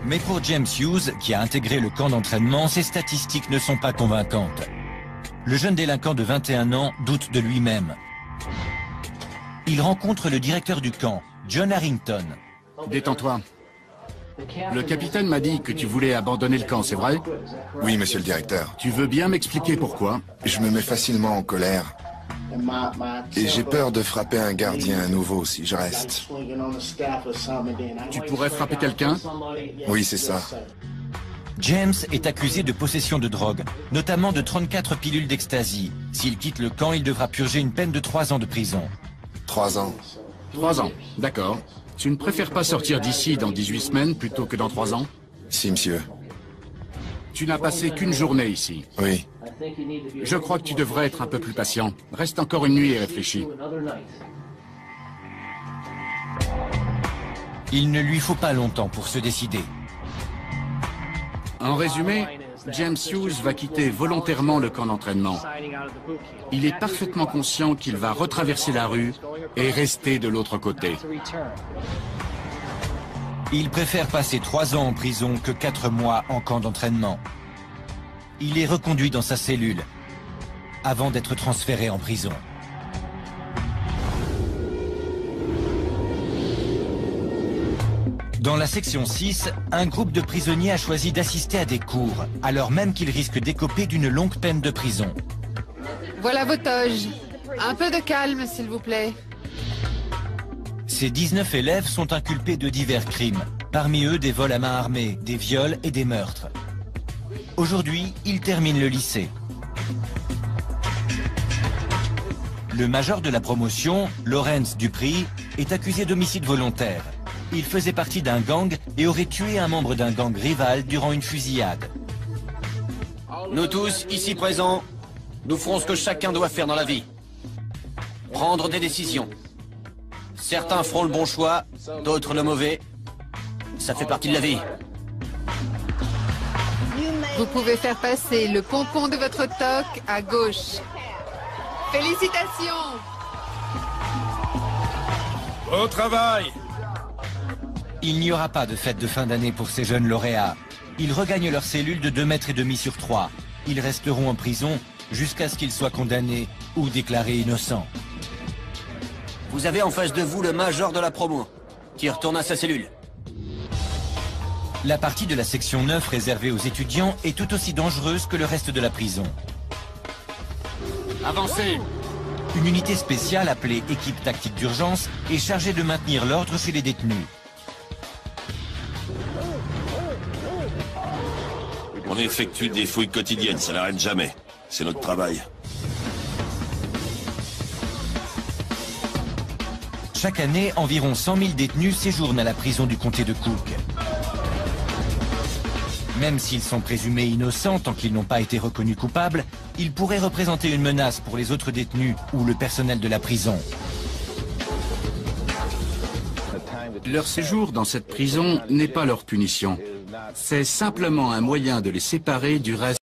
[SPEAKER 2] Mais pour James Hughes, qui a intégré le camp d'entraînement, ces statistiques ne sont pas convaincantes. Le jeune délinquant de 21 ans doute de lui-même. Il rencontre le directeur du camp, John Harrington.
[SPEAKER 5] Détends-toi. Le capitaine m'a dit que tu voulais abandonner le camp, c'est vrai?
[SPEAKER 3] Oui, monsieur le directeur.
[SPEAKER 5] Tu veux bien m'expliquer pourquoi?
[SPEAKER 3] Je me mets facilement en colère. Et j'ai peur de frapper un gardien à nouveau si je reste.
[SPEAKER 5] Tu pourrais frapper quelqu'un?
[SPEAKER 3] Oui, c'est ça.
[SPEAKER 2] James est accusé de possession de drogue, notamment de 34 pilules d'ecstasy. S'il quitte le camp, il devra purger une peine de 3 ans de prison.
[SPEAKER 3] 3 ans.
[SPEAKER 5] 3 ans, d'accord. Tu ne préfères pas sortir d'ici dans 18 semaines plutôt que dans 3 ans?
[SPEAKER 3] Si, monsieur.
[SPEAKER 5] Tu n'as passé qu'une journée ici.
[SPEAKER 3] Oui.
[SPEAKER 5] Je crois que tu devrais être un peu plus patient. Reste encore une nuit et réfléchis.
[SPEAKER 2] Il ne lui faut pas longtemps pour se décider.
[SPEAKER 5] En résumé, James Hughes va quitter volontairement le camp d'entraînement. Il est parfaitement conscient qu'il va retraverser la rue et rester de l'autre côté.
[SPEAKER 2] Il préfère passer 3 ans en prison que 4 mois en camp d'entraînement. Il est reconduit dans sa cellule avant d'être transféré en prison. Dans la section 6, un groupe de prisonniers a choisi d'assister à des cours, alors même qu'ils risquent d'écoper d'une longue peine de prison.
[SPEAKER 8] Voilà vos toges. Un peu de calme, s'il vous plaît.
[SPEAKER 2] Ces 19 élèves sont inculpés de divers crimes, parmi eux des vols à main armée, des viols et des meurtres. Aujourd'hui, ils terminent le lycée. Le major de la promotion, Lawrence Dupri, est accusé d'homicide volontaire. Il faisait partie d'un gang et aurait tué un membre d'un gang rival durant une fusillade.
[SPEAKER 1] Nous tous, ici présents, nous ferons ce que chacun doit faire dans la vie. Prendre des décisions. Certains feront le bon choix, d'autres le mauvais. Ça fait partie de la vie.
[SPEAKER 8] Vous pouvez faire passer le pompon de votre toque à gauche. Félicitations!
[SPEAKER 6] Au travail!
[SPEAKER 2] Il n'y aura pas de fête de fin d'année pour ces jeunes lauréats. Ils regagnent leur cellule de 2,5 mètres sur 3. Ils resteront en prison jusqu'à ce qu'ils soient condamnés ou déclarés innocents.
[SPEAKER 1] Vous avez en face de vous le major de la promo, qui retourne à sa cellule.
[SPEAKER 2] La partie de la section 9 réservée aux étudiants est tout aussi dangereuse que le reste de la prison.
[SPEAKER 5] Avancez!
[SPEAKER 2] Une unité spéciale appelée équipe tactique d'urgence est chargée de maintenir l'ordre chez les détenus.
[SPEAKER 4] On effectue des fouilles quotidiennes, ça n'arrête jamais. C'est notre travail.
[SPEAKER 2] Chaque année, environ 100 000 détenus séjournent à la prison du comté de Cook. Même s'ils sont présumés innocents tant qu'ils n'ont pas été reconnus coupables, ils pourraient représenter une menace pour les autres détenus ou le personnel de la prison.
[SPEAKER 5] Leur séjour dans cette prison n'est pas leur punition. C'est simplement un moyen de les séparer du reste.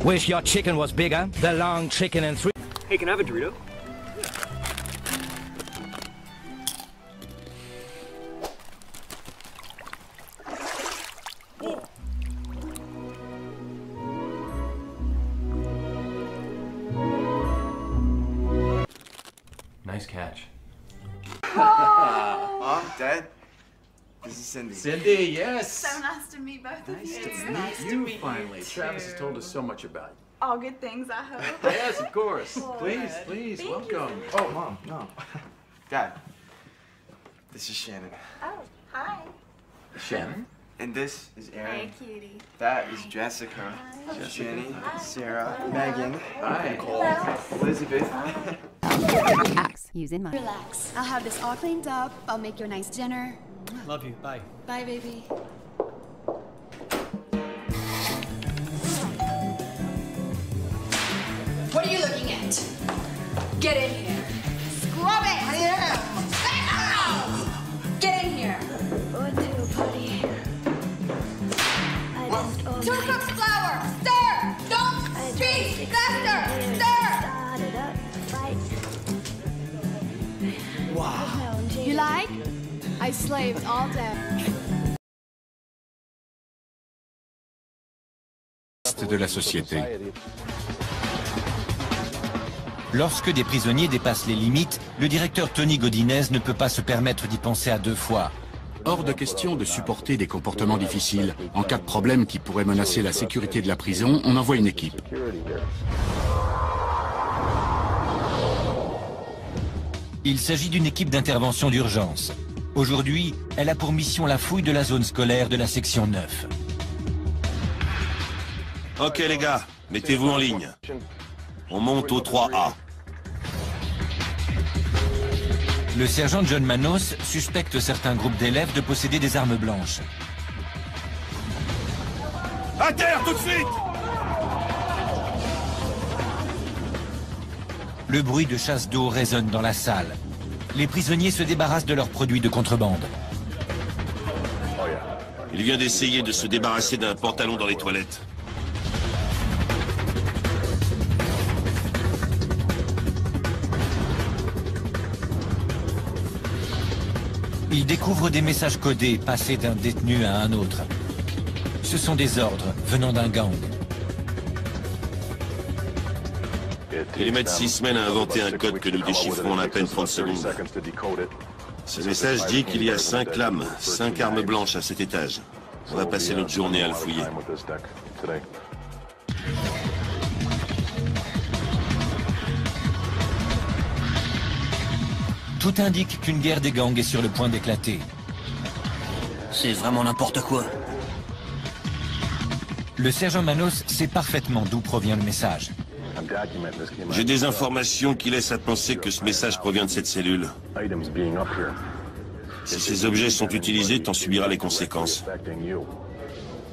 [SPEAKER 10] Wish your chicken was bigger. The long chicken and 3.
[SPEAKER 11] Hey, can I have a Dorito?
[SPEAKER 12] Nice catch.
[SPEAKER 13] Mom, Dad, this is Cindy.
[SPEAKER 12] Cindy, yes.
[SPEAKER 14] So nice to meet both of you.
[SPEAKER 12] It's nice to meet you finally. Travis has told us so much about you.
[SPEAKER 14] All good things, I hope.
[SPEAKER 12] Yes, of course.
[SPEAKER 14] Good.
[SPEAKER 12] Please, please,
[SPEAKER 14] Thank
[SPEAKER 12] welcome.
[SPEAKER 14] you.
[SPEAKER 13] Oh, Mom, no. Dad, this is Shannon.
[SPEAKER 14] Oh, hi.
[SPEAKER 12] Shannon?
[SPEAKER 13] And this is Aaron.
[SPEAKER 14] Hey, cutie.
[SPEAKER 13] That is Jessica. Jenny, Sarah, Megan,
[SPEAKER 12] Hi.
[SPEAKER 13] Nicole, Elizabeth.
[SPEAKER 15] Axe using mine.
[SPEAKER 14] Relax. I'll have this all cleaned up. I'll make you a nice dinner.
[SPEAKER 11] Love you. Bye.
[SPEAKER 14] Bye, baby. What are you looking at? Get in here. Scrub it! I am. Get in here.
[SPEAKER 16] What to, buddy? I just
[SPEAKER 14] 2 cups flour. Stir. Don't speak. Faster. Stir.
[SPEAKER 16] Wow.
[SPEAKER 14] You like? I slaves all day.
[SPEAKER 5] De la société.
[SPEAKER 2] Lorsque des prisonniers dépassent les limites, le directeur Tony Godinez ne peut pas se permettre d'y penser à deux fois.
[SPEAKER 5] Hors de question de supporter des comportements difficiles. En cas de problème qui pourrait menacer la sécurité de la prison, on envoie une équipe.
[SPEAKER 2] Il s'agit d'une équipe d'intervention d'urgence. Aujourd'hui, elle a pour mission la fouille de la zone scolaire de la section 9.
[SPEAKER 4] Ok les gars, mettez-vous en ligne. On monte au 3A.
[SPEAKER 2] Le sergent John Manos suspecte certains groupes d'élèves de posséder des armes blanches.
[SPEAKER 4] À terre tout de suite!
[SPEAKER 2] Le bruit de chasse d'eau résonne dans la salle. Les prisonniers se débarrassent de leurs produits de contrebande.
[SPEAKER 4] Il vient d'essayer de se débarrasser d'un pantalon dans les toilettes.
[SPEAKER 2] Il découvre des messages codés passés d'un détenu à un autre. Ce sont des ordres venant d'un gang.
[SPEAKER 4] Ils mettent 6 semaines à inventer un code que nous déchiffrons en à peine 30 secondes. Ce message dit qu'il y a 5 lames, 5 armes blanches à cet étage. On va passer notre journée à le fouiller.
[SPEAKER 2] Tout indique qu'une guerre des gangs est sur le point d'éclater.
[SPEAKER 1] C'est vraiment n'importe quoi.
[SPEAKER 2] Le sergent Manos sait parfaitement d'où provient le message.
[SPEAKER 4] J'ai des informations qui laissent à penser que ce message provient de cette cellule. Si ces objets sont utilisés, t'en subiras les conséquences.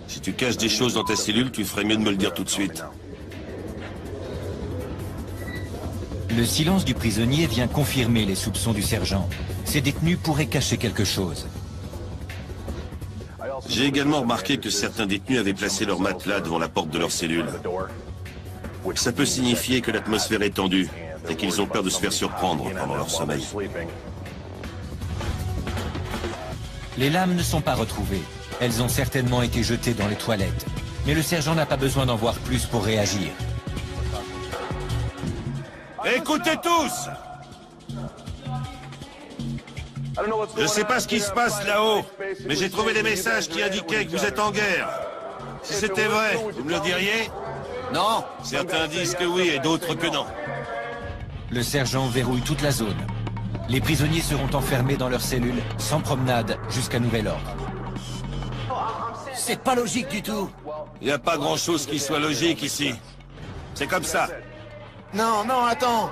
[SPEAKER 4] Si tu caches des choses dans ta cellule, tu ferais mieux de me le dire tout de suite.
[SPEAKER 2] Le silence du prisonnier vient confirmer les soupçons du sergent. Ces détenus pourraient cacher quelque chose.
[SPEAKER 4] J'ai également remarqué que certains détenus avaient placé leur matelas devant la porte de leur cellule. Ça peut signifier que l'atmosphère est tendue et qu'ils ont peur de se faire surprendre pendant leur sommeil.
[SPEAKER 2] Les lames ne sont pas retrouvées. Elles ont certainement été jetées dans les toilettes. Mais le sergent n'a pas besoin d'en voir plus pour réagir.
[SPEAKER 4] Écoutez tous! Je ne sais pas ce qui se passe là-haut, mais j'ai trouvé des messages qui indiquaient que vous êtes en guerre. Si c'était vrai, vous me le diriez?
[SPEAKER 1] Non.
[SPEAKER 4] Certains disent que oui et d'autres que non.
[SPEAKER 2] Le sergent verrouille toute la zone. Les prisonniers seront enfermés dans leurs cellules, sans promenade, jusqu'à nouvel ordre.
[SPEAKER 1] C'est pas logique du tout.
[SPEAKER 4] Il n'y a pas grand-chose qui soit logique ici. C'est comme ça.
[SPEAKER 3] Non, non, attends!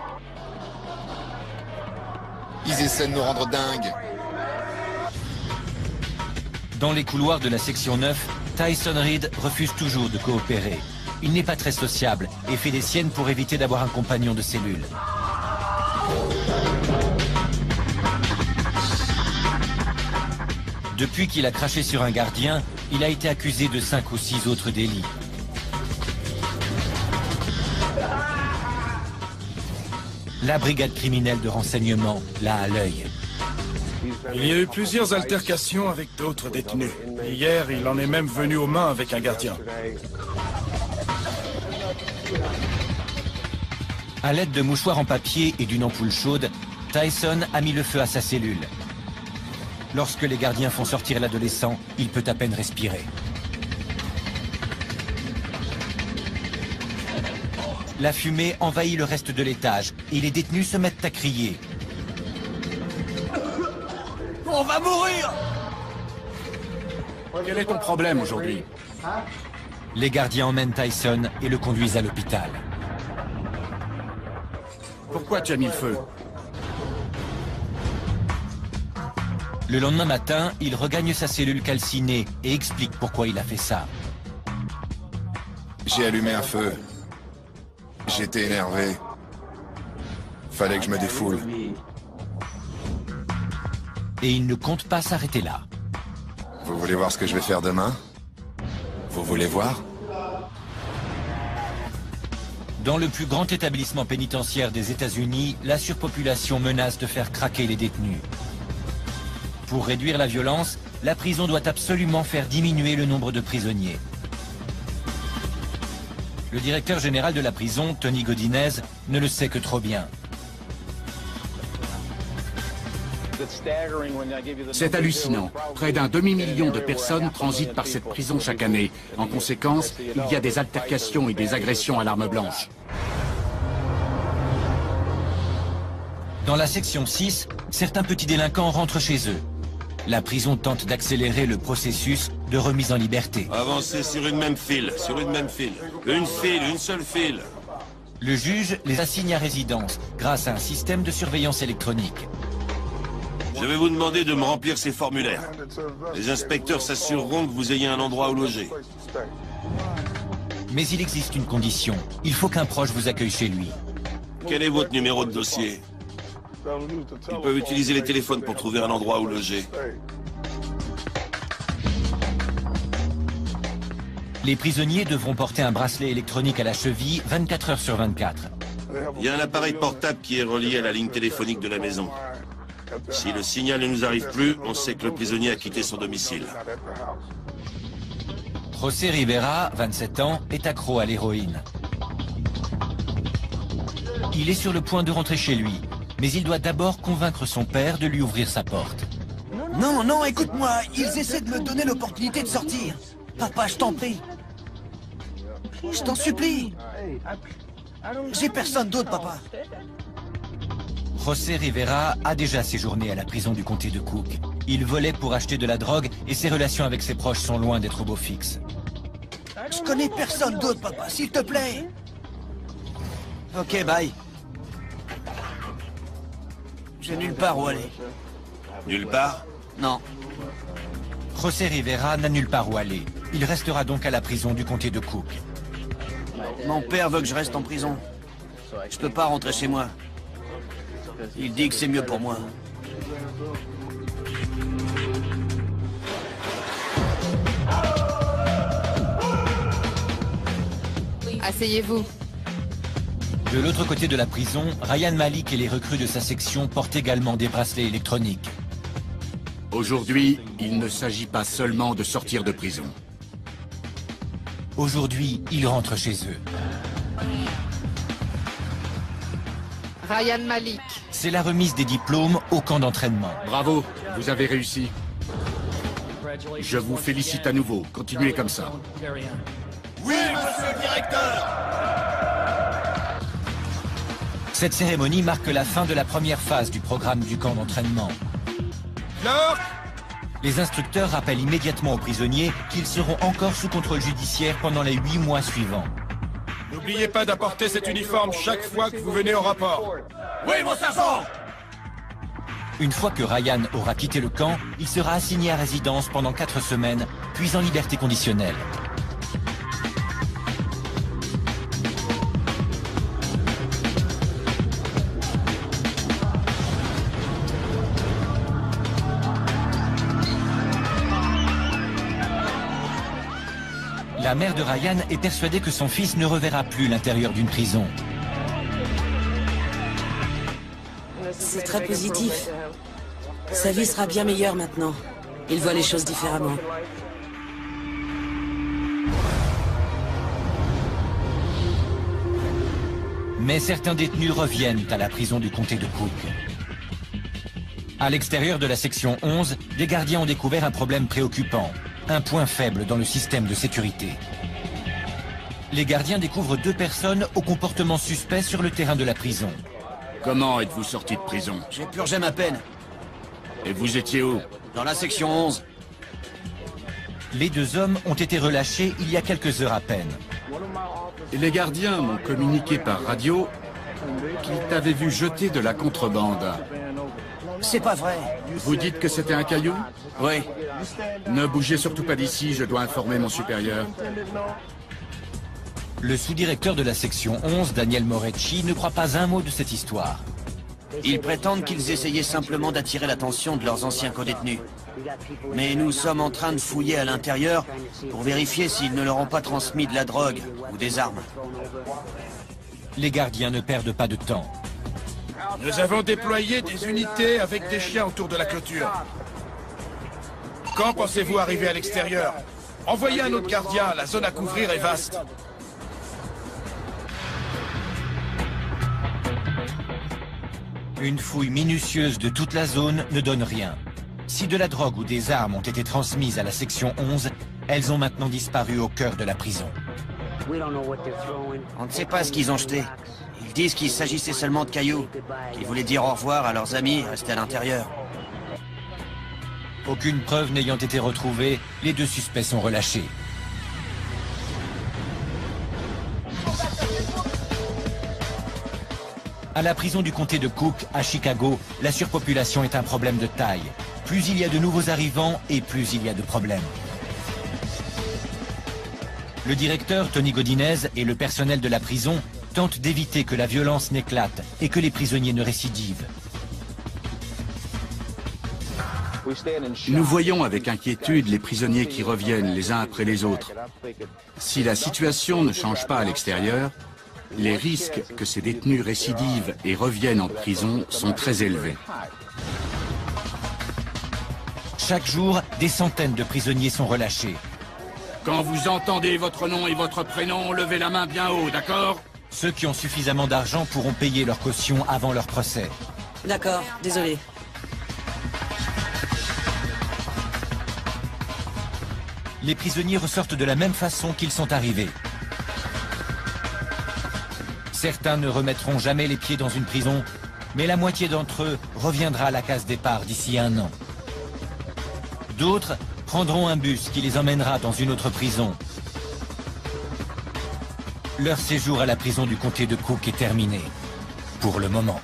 [SPEAKER 3] Ils essaient de nous rendre dingues.
[SPEAKER 2] Dans les couloirs de la section 9, Tyson Reed refuse toujours de coopérer. Il n'est pas très sociable et fait des siennes pour éviter d'avoir un compagnon de cellule. Depuis qu'il a craché sur un gardien, il a été accusé de 5 ou 6 autres délits. La brigade criminelle de renseignement l'a à l'œil.
[SPEAKER 6] Il y a eu plusieurs altercations avec d'autres détenus. Hier, il en est même venu aux mains avec un gardien.
[SPEAKER 2] À l'aide de mouchoirs en papier et d'une ampoule chaude, Tyson a mis le feu à sa cellule. Lorsque les gardiens font sortir l'adolescent, il peut à peine respirer. La fumée envahit le reste de l'étage et les détenus se mettent à crier.
[SPEAKER 1] On va mourir!
[SPEAKER 5] Quel est ton problème aujourd'hui?
[SPEAKER 2] Les gardiens emmènent Tyson et le conduisent à l'hôpital.
[SPEAKER 5] Pourquoi tu as mis le feu?
[SPEAKER 2] Le lendemain matin, il regagne sa cellule calcinée et explique pourquoi il a fait ça.
[SPEAKER 3] J'ai allumé un feu. J'étais énervé. Fallait que je me défoule.
[SPEAKER 2] Et il ne compte pas s'arrêter là.
[SPEAKER 3] Vous voulez voir ce que je vais faire demain? Vous voulez voir?
[SPEAKER 2] Dans le plus grand établissement pénitentiaire des États-Unis, la surpopulation menace de faire craquer les détenus. Pour réduire la violence, la prison doit absolument faire diminuer le nombre de prisonniers. Le directeur général de la prison, Tony Godinez, ne le sait que trop bien.
[SPEAKER 5] C'est hallucinant. Près d'un demi-million de personnes transitent par cette prison chaque année. En conséquence, il y a des altercations et des agressions à l'arme blanche.
[SPEAKER 2] Dans la section 6, certains petits délinquants rentrent chez eux. La prison tente d'accélérer le processus de remise en liberté.
[SPEAKER 4] Avancez sur une même file, sur une même file. Une file, une seule file.
[SPEAKER 2] Le juge les assigne à résidence grâce à un système de surveillance électronique.
[SPEAKER 4] Je vais vous demander de me remplir ces formulaires. Les inspecteurs s'assureront que vous ayez un endroit où loger.
[SPEAKER 2] Mais il existe une condition. Il faut qu'un proche vous accueille chez lui.
[SPEAKER 4] Quel est votre numéro de dossier? Ils peuvent utiliser les téléphones pour trouver un endroit où loger.
[SPEAKER 2] Les prisonniers devront porter un bracelet électronique à la cheville 24 heures sur 24.
[SPEAKER 4] Il y a un appareil portable qui est relié à la ligne téléphonique de la maison. Si le signal ne nous arrive plus, on sait que le prisonnier a quitté son domicile.
[SPEAKER 2] José Rivera, 27 ans, est accro à l'héroïne. Il est sur le point de rentrer chez lui, mais il doit d'abord convaincre son père de lui ouvrir sa porte.
[SPEAKER 9] Non, non, écoute-moi, ils essaient de me donner l'opportunité de sortir. Papa, je t'en prie. Je t'en supplie. J'ai personne d'autre, papa.
[SPEAKER 2] José Rivera a déjà séjourné à la prison du comté de Cook. Il volait pour acheter de la drogue et ses relations avec ses proches sont loin d'être au beau fixe.
[SPEAKER 9] Je connais personne d'autre, papa, s'il te plaît. Ok, bye. J'ai nulle part où aller.
[SPEAKER 4] Nulle part?
[SPEAKER 9] Non.
[SPEAKER 2] José Rivera n'a nulle part où aller. Il restera donc à la prison du comté de Cook.
[SPEAKER 9] Mon père veut que je reste en prison. Je peux pas rentrer chez moi. Il dit que c'est mieux pour moi.
[SPEAKER 8] Asseyez-vous.
[SPEAKER 2] De l'autre côté de la prison, Ryan Malik et les recrues de sa section portent également des bracelets électroniques.
[SPEAKER 5] Aujourd'hui, il ne s'agit pas seulement de sortir de prison.
[SPEAKER 2] Aujourd'hui, ils rentrent chez eux.
[SPEAKER 8] Ryan Malik.
[SPEAKER 2] C'est la remise des diplômes au camp d'entraînement.
[SPEAKER 5] Bravo, vous avez réussi. Je vous félicite à nouveau. Continuez comme ça.
[SPEAKER 9] Oui, monsieur le directeur!
[SPEAKER 2] Cette cérémonie marque la fin de la première phase du programme du camp d'entraînement. Les instructeurs rappellent immédiatement aux prisonniers qu'ils seront encore sous contrôle judiciaire pendant les 8 mois suivants.
[SPEAKER 6] N'oubliez pas d'apporter cet uniforme chaque fois que vous venez au rapport.
[SPEAKER 9] Oui, mon sergent!
[SPEAKER 2] Une fois que Ryan aura quitté le camp, il sera assigné à résidence pendant 4 semaines, puis en liberté conditionnelle. La mère de Ryan est persuadée que son fils ne reverra plus l'intérieur d'une prison.
[SPEAKER 7] C'est très positif. Sa vie sera bien meilleure maintenant. Il voit les choses différemment.
[SPEAKER 2] Mais certains détenus reviennent à la prison du comté de Cook. À l'extérieur de la section 11, des gardiens ont découvert un problème préoccupant. Un point faible dans le système de sécurité. Les gardiens découvrent 2 personnes au comportement suspect sur le terrain de la prison.
[SPEAKER 5] Comment êtes-vous sorti de prison?
[SPEAKER 9] J'ai purgé ma peine.
[SPEAKER 5] Et vous étiez où?
[SPEAKER 9] Dans la section 11.
[SPEAKER 2] Les 2 hommes ont été relâchés il y a quelques heures à peine.
[SPEAKER 5] Et les gardiens m'ont communiqué par radio qu'ils t'avaient vu jeter de la contrebande.
[SPEAKER 9] C'est pas vrai.
[SPEAKER 5] Vous dites que c'était un caillou?
[SPEAKER 9] Oui.
[SPEAKER 5] Ne bougez surtout pas d'ici, je dois informer mon supérieur.
[SPEAKER 2] Le sous-directeur de la section 11, Daniel Morecci, ne croit pas un mot de cette histoire.
[SPEAKER 9] Ils prétendent qu'ils essayaient simplement d'attirer l'attention de leurs anciens codétenus. Mais nous sommes en train de fouiller à l'intérieur pour vérifier s'ils ne leur ont pas transmis de la drogue ou des armes.
[SPEAKER 2] Les gardiens ne perdent pas de temps.
[SPEAKER 6] Nous avons déployé des unités avec des chiens autour de la clôture. Quand pensez-vous arriver à l'extérieur? Envoyez un autre gardien, la zone à couvrir est vaste.
[SPEAKER 2] Une fouille minutieuse de toute la zone ne donne rien. Si de la drogue ou des armes ont été transmises à la section 11, elles ont maintenant disparu au cœur de la prison.
[SPEAKER 9] On ne sait pas ce qu'ils ont jeté. Ils disent qu'il s'agissait seulement de cailloux, qu'ils voulaient dire au revoir à leurs amis restés à l'intérieur.
[SPEAKER 2] Aucune preuve n'ayant été retrouvée, les 2 suspects sont relâchés. À la prison du comté de Cook, à Chicago, la surpopulation est un problème de taille. Plus il y a de nouveaux arrivants et plus il y a de problèmes. Le directeur, Tony Godinez, et le personnel de la prison tentent d'éviter que la violence n'éclate et que les prisonniers ne récidivent.
[SPEAKER 5] Nous voyons avec inquiétude les prisonniers qui reviennent les uns après les autres. Si la situation ne change pas à l'extérieur, les risques que ces détenus récidivent et reviennent en prison sont très élevés.
[SPEAKER 2] Chaque jour, des centaines de prisonniers sont relâchés.
[SPEAKER 5] Quand vous entendez votre nom et votre prénom, levez la main bien haut, d'accord?
[SPEAKER 2] Ceux qui ont suffisamment d'argent pourront payer leur caution avant leur procès.
[SPEAKER 7] D'accord, désolé.
[SPEAKER 2] Les prisonniers ressortent de la même façon qu'ils sont arrivés. Certains ne remettront jamais les pieds dans une prison, mais la moitié d'entre eux reviendra à la case départ d'ici 1 an. D'autres prendront un bus qui les emmènera dans une autre prison. Leur séjour à la prison du comté de Cook est terminé, pour le moment.